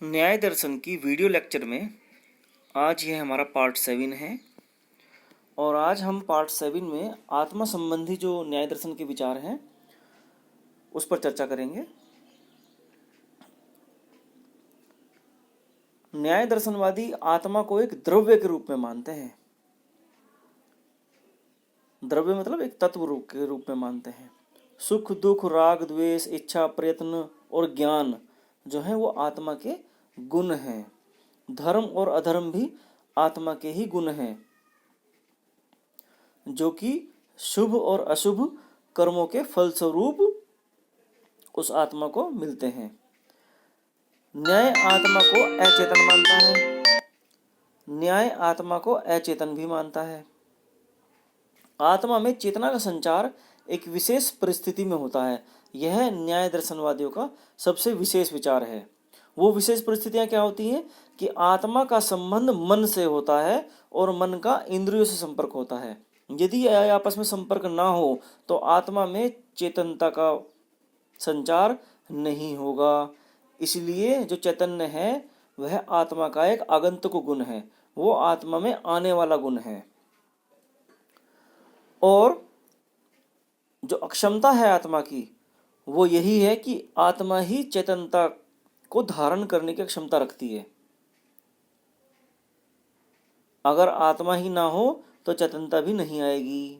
न्याय दर्शन की video lecture में आज यह हमारा पार्ट 7 है और आज हम पार्ट 7 में आत्मा संबंधी जो न्याय दर्शन के विचार हैं उस पर चर्चा करेंगे। न्याय दर्शनवादी आत्मा को एक द्रव्य के रूप में मानते हैं। द्रव्य मतलब एक तत्व के रूप में मानते हैं। सुख दुख राग द्वेष इच्छा प्रयत्न और ज्ञान जो है वो आत्मा के गुण हैं। धर्म और अधर्म भी आत्मा के ही गुण हैं जो कि शुभ और अशुभ कर्मों के फलस्वरूप उस आत्मा को मिलते हैं। न्याय आत्मा को अचेतन मानता है। न्याय आत्मा को अचेतन भी मानता है। आत्मा में चेतना का संचार एक विशेष परिस्थिति में होता है। यह न्याय दर्शनवादियों का सबसे विशेष विचार है। वो विशेष परिस्थितियां क्या होती हैं कि आत्मा का संबंध मन से होता है और मन का इंद्रियों से संपर्क होता है। यदि आपस में संपर्क ना हो तो आत्मा में चेतनता का संचार नहीं होगा। इसलिए जो चैतन्य है वह आत्मा का एक आगंतुक गुण है, वो आत्मा में आने वाला गुण है। और जो अक्षमता है आत्मा की वो यही है कि आत्मा ही चेतनता को धारण करने की क्षमता रखती है। अगर आत्मा ही ना हो तो चेतनता भी नहीं आएगी।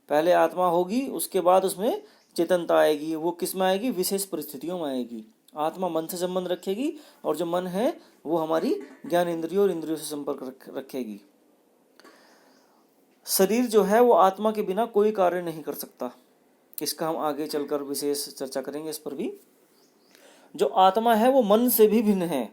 पहले आत्मा होगी उसके बाद उसमें चेतनता आएगी। वो किस में आएगी? विशेष परिस्थितियों में आएगी। आत्मा मन से संबंध रखेगी और जो मन है वो हमारी ज्ञान इंद्रियों और इंद्रियों से संपर्क रखेगी। शरीर जो है वो आत्मा के बिना कोई कार्य नहीं कर सकता। इसका हम आगे चलकर विशेष चर्चा करेंगे इस पर भी। जो आत्मा है वो मन से भी भिन्न है।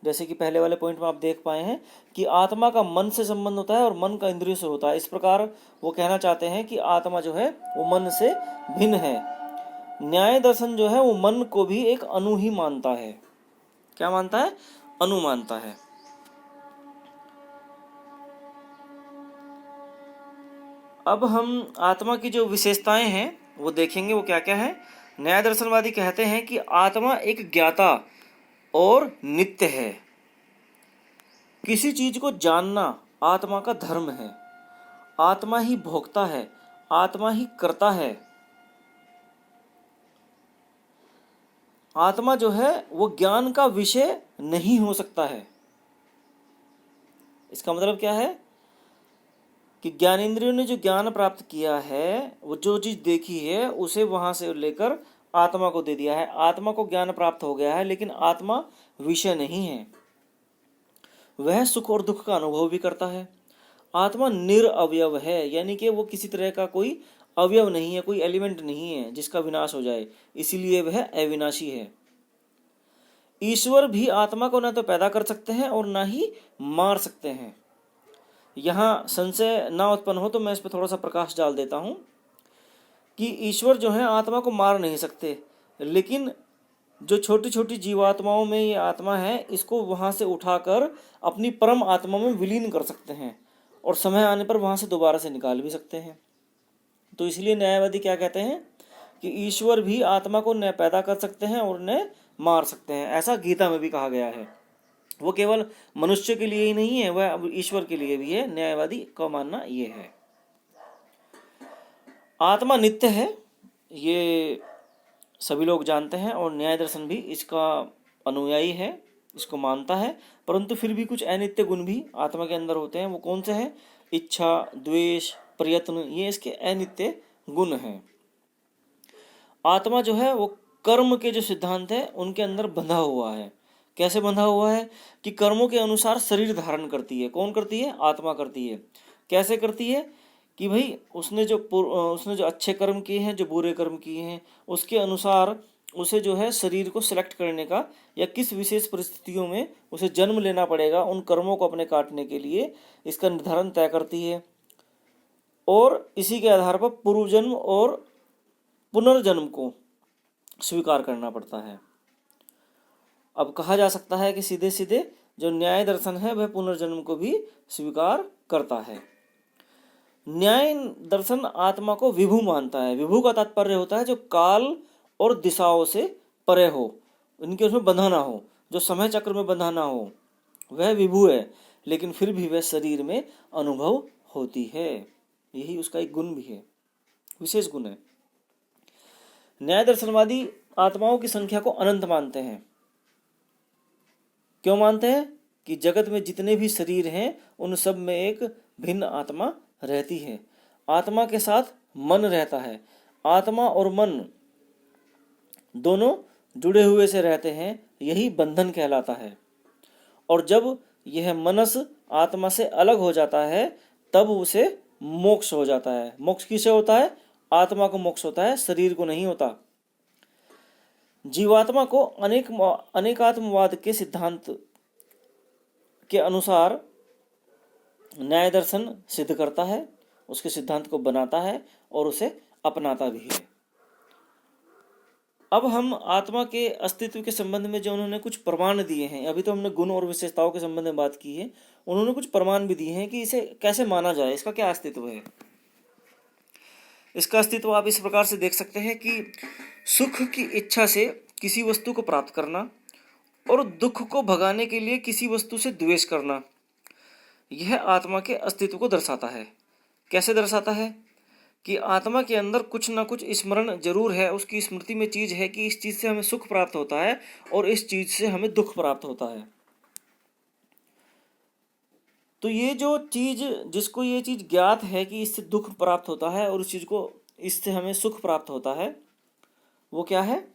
जैसे कि पहले वाले पॉइंट में आप देख पाए हैं कि आत्मा का मन से संबंध होता है और मन का इंद्रियों से होता है। इस प्रकार वो कहना चाहते हैं कि आत्मा जो है वो मन से भिन्न है। न्याय दर्शन जो है वो मन को भी एक अणु ही मानता है। क्या मानता है? अणु मानता है। अब हम आत्मा की जो विशेषताएं हैं वो देखेंगे, वो क्या क्या है। न्याय दर्शनवादी कहते हैं कि आत्मा एक ज्ञाता और नित्य है। किसी चीज को जानना आत्मा का धर्म है। आत्मा ही भोगता है, आत्मा ही करता है। आत्मा जो है वो ज्ञान का विषय नहीं हो सकता है। इसका मतलब क्या है कि ज्ञानेंद्रियों ने जो ज्ञान प्राप्त किया है, वो जो चीज देखी है उसे वहां से लेकर आत्मा को दे दिया है। आत्मा को ज्ञान प्राप्त हो गया है लेकिन आत्मा विषय नहीं है। वह सुख और दुख का अनुभव भी करता है। आत्मा निरअवयव है, यानी कि वो किसी तरह का कोई अवयव नहीं है, कोई एलिमेंट नहीं है जिसका विनाश हो जाए, इसीलिए वह अविनाशी है। ईश्वर भी आत्मा को न तो पैदा कर सकते हैं और ना ही मार सकते हैं। यहाँ संशय ना उत्पन्न हो तो मैं इस पर थोड़ा सा प्रकाश डाल देता हूँ कि ईश्वर जो है आत्मा को मार नहीं सकते, लेकिन जो छोटी छोटी जीवात्माओं में ये आत्मा है इसको वहाँ से उठाकर अपनी परम आत्मा में विलीन कर सकते हैं और समय आने पर वहाँ से दोबारा से निकाल भी सकते हैं। तो इसलिए न्यायवादी क्या कहते हैं कि ईश्वर भी आत्मा को न पैदा कर सकते हैं और न मार सकते हैं। ऐसा गीता में भी कहा गया है। वो केवल मनुष्य के लिए ही नहीं है, वह ईश्वर के लिए भी है। न्यायवादी का मानना ये है। आत्मा नित्य है, ये सभी लोग जानते हैं और न्याय दर्शन भी इसका अनुयायी है, इसको मानता है। परंतु फिर भी कुछ अनित्य गुण भी आत्मा के अंदर होते हैं। वो कौन से हैं? इच्छा द्वेष प्रयत्न, ये इसके अनित्य गुण हैं। आत्मा जो है वो कर्म के जो सिद्धांत है उनके अंदर बंधा हुआ है। कैसे बंधा हुआ है कि कर्मों के अनुसार शरीर धारण करती है। कौन करती है? आत्मा करती है। कैसे करती है कि भाई उसने जो अच्छे कर्म किए हैं, जो बुरे कर्म किए हैं, उसके अनुसार उसे जो है शरीर को सिलेक्ट करने का या किस विशेष परिस्थितियों में उसे जन्म लेना पड़ेगा उन कर्मों को अपने काटने के लिए, इसका निर्धारण तय करती है। और इसी के आधार पर पूर्व जन्म और पुनर्जन्म को स्वीकार करना पड़ता है। अब कहा जा सकता है कि सीधे सीधे जो न्याय दर्शन है वह पुनर्जन्म को भी स्वीकार करता है। न्याय दर्शन आत्मा को विभु मानता है। विभु का तात्पर्य होता है जो काल और दिशाओं से परे हो, इनके उसमें बंधा ना हो, जो समय चक्र में बंधा ना हो, वह विभु है, लेकिन फिर भी वह शरीर में अनुभव होती है। यही उसका एक गुण भी है, विशेष गुण है। न्याय दर्शनवादी आत्माओं की संख्या को अनंत मानते हैं। क्यों मानते हैं? कि जगत में जितने भी शरीर हैं उन सब में एक भिन्न आत्मा रहती है। आत्मा के साथ मन रहता है। आत्मा और मन दोनों जुड़े हुए से रहते हैं, यही बंधन कहलाता है। और जब यह मनस आत्मा से अलग हो जाता है तब उसे मोक्ष हो जाता है। मोक्ष किसे होता है? आत्मा को मोक्ष होता है, शरीर को नहीं होता। जीवात्मा को अनेकात्मवाद के सिद्धांत के अनुसार न्याय दर्शन सिद्ध करता है, उसके सिद्धांत को बनाता है और उसे अपनाता भी है। अब हम आत्मा के अस्तित्व के संबंध में जो उन्होंने कुछ प्रमाण दिए हैं, अभी तो हमने गुण और विशेषताओं के संबंध में बात की है, उन्होंने कुछ प्रमाण भी दिए हैं कि इसे कैसे माना जाए, इसका क्या अस्तित्व है। इसका अस्तित्व आप इस प्रकार से देख सकते हैं कि सुख की इच्छा से किसी वस्तु को प्राप्त करना और दुख को भगाने के लिए किसी वस्तु से द्वेष करना, यह आत्मा के अस्तित्व को दर्शाता है। कैसे दर्शाता है? कि आत्मा के अंदर कुछ ना कुछ स्मरण जरूर है, उसकी स्मृति में चीज है कि इस चीज से हमें सुख प्राप्त होता है और इस चीज से हमें दुख प्राप्त होता है। तो ये जो चीज, जिसको ये चीज ज्ञात है कि इससे दुख प्राप्त होता है और उस चीज को, इससे हमें सुख प्राप्त होता है, वो क्या है?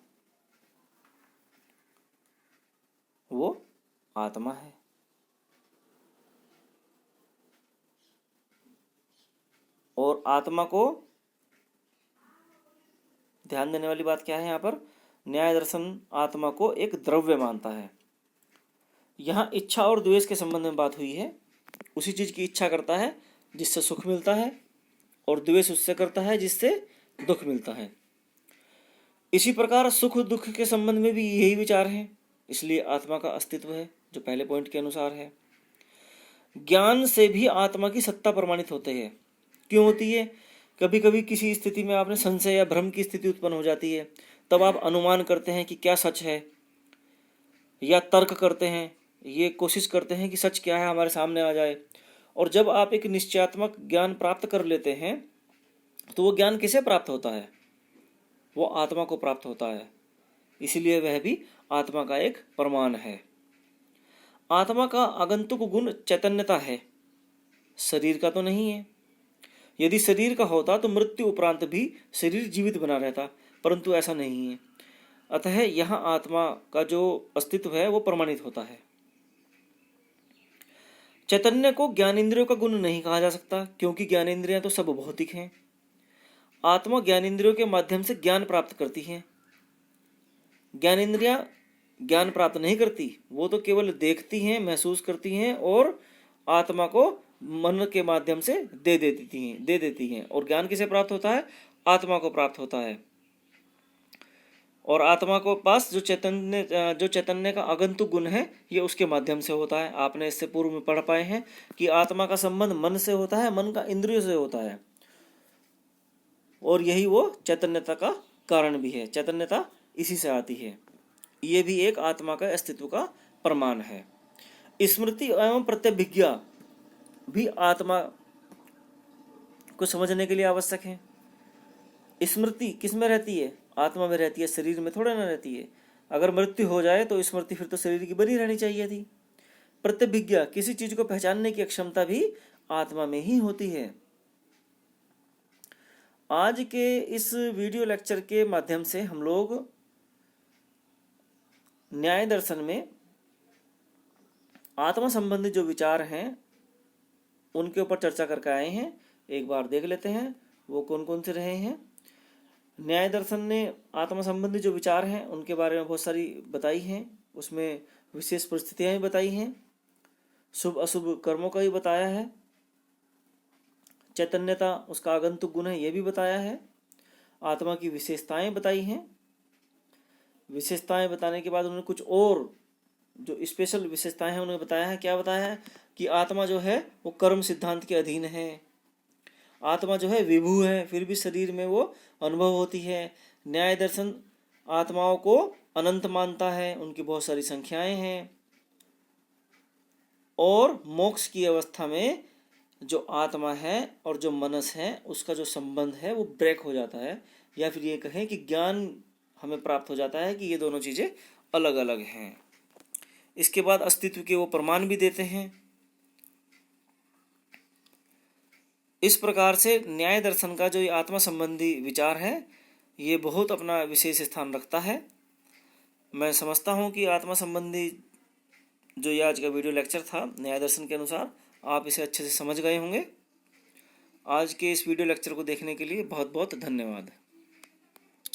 वो आत्मा है। और आत्मा को ध्यान देने वाली बात क्या है यहाँ पर? न्याय दर्शन आत्मा को एक द्रव्य मानता है। यहाँ इच्छा और द्वेष के संबंध में बात हुई है। उसी चीज की इच्छा करता है जिससे सुख मिलता है और द्वेष उससे करता है जिससे दुख मिलता है। इसी प्रकार सुख दुख के संबंध में भी यही विचार है, इसलिए आत्मा का अस्तित्व है, जो पहले पॉइंट के अनुसार है। ज्ञान से भी आत्मा की सत्ता प्रमाणित होती है। क्यों होती है? कभी कभी किसी स्थिति में आपने संशय या भ्रम की स्थिति उत्पन्न हो जाती है, तब आप अनुमान करते हैं कि क्या सच है, या तर्क करते हैं, ये कोशिश करते हैं कि सच क्या है हमारे सामने आ जाए। और जब आप एक निश्चयात्मक ज्ञान प्राप्त कर लेते हैं तो वो ज्ञान किसे प्राप्त होता है? वो आत्मा को प्राप्त होता है। इसलिए वह भी आत्मा का एक प्रमाण है। आत्मा का आगंतुक गुण चैतन्यता है, शरीर का तो नहीं है। यदि शरीर का होता तो मृत्यु उपरांत भी शरीर जीवित बना रहता, परंतु ऐसा नहीं है। अतः यहाँ आत्मा का जो अस्तित्व है वो प्रमाणित होता है। चैतन्य को ज्ञानेंद्रियों का गुण नहीं कहा जा सकता, क्योंकि ज्ञानेंद्रियां तो सब भौतिक हैं। आत्मा ज्ञानेंद्रियों के माध्यम से ज्ञान प्राप्त करती हैं। ज्ञानेंद्रियां ज्ञान प्राप्त नहीं करती, वो तो केवल देखती हैं, महसूस करती हैं और आत्मा को मन के माध्यम से दे देती हैं। और ज्ञान किसे प्राप्त होता है? आत्मा को प्राप्त होता है। और आत्मा को पास जो चैतन्य का आगंतुक गुण है, ये उसके माध्यम से होता है। आपने इससे पूर्व में पढ़ पाए हैं कि आत्मा का संबंध मन से होता है, मन का इंद्रियों से होता है, और यही वो चैतन्यता का कारण भी है। चैतन्यता इसी से आती है। ये भी एक आत्मा का अस्तित्व का प्रमाण है। स्मृति एवं प्रत्यभिज्ञा भी आत्मा को समझने के लिए आवश्यक है। स्मृति किस में रहती है? आत्मा में रहती है, शरीर में थोड़ा ना रहती है। अगर मृत्यु हो जाए तो स्मृति फिर तो शरीर की बनी रहनी चाहिए थी। प्रत्यभिज्ञा, किसी चीज को पहचानने की क्षमता भी आत्मा में ही होती है। आज के इस वीडियो लेक्चर के माध्यम से हम लोग न्याय दर्शन में आत्मा संबंधी जो विचार हैं उनके ऊपर चर्चा करके आए हैं। एक बार देख लेते हैं वो कौन कौन से रहे हैं। न्याय दर्शन ने आत्मा संबंधी जो विचार हैं उनके बारे में बहुत सारी बताई हैं, उसमें विशेष परिस्थितियां भी बताई हैं, शुभ अशुभ कर्मों का भी बताया है, चैतन्यता उसका आगंतुक गुण है ये भी बताया है, आत्मा की विशेषताएं बताई हैं। विशेषताएं बताने के बाद उन्होंने कुछ और जो स्पेशल विशेषताएं हैं उन्होंने बताया है। क्या बताया है? कि आत्मा जो है वो कर्म सिद्धांत के अधीन है। आत्मा जो है विभू है, फिर भी शरीर में वो अनुभव होती है। न्याय दर्शन आत्माओं को अनंत मानता है, उनकी बहुत सारी संख्याएं हैं, और मोक्ष की अवस्था में जो आत्मा है और जो मनस है उसका जो संबंध है वो ब्रेक हो जाता है, या फिर ये कहें कि ज्ञान हमें प्राप्त हो जाता है कि ये दोनों चीज़ें अलग अलग हैं। इसके बाद अस्तित्व के वो प्रमाण भी देते हैं। इस प्रकार से न्याय दर्शन का जो ये आत्मा संबंधी विचार है ये बहुत अपना विशेष स्थान रखता है। मैं समझता हूँ कि आत्मा संबंधी जो ये आज का वीडियो लेक्चर था न्याय दर्शन के अनुसार आप इसे अच्छे से समझ गए होंगे। आज के इस वीडियो लेक्चर को देखने के लिए बहुत बहुत धन्यवाद।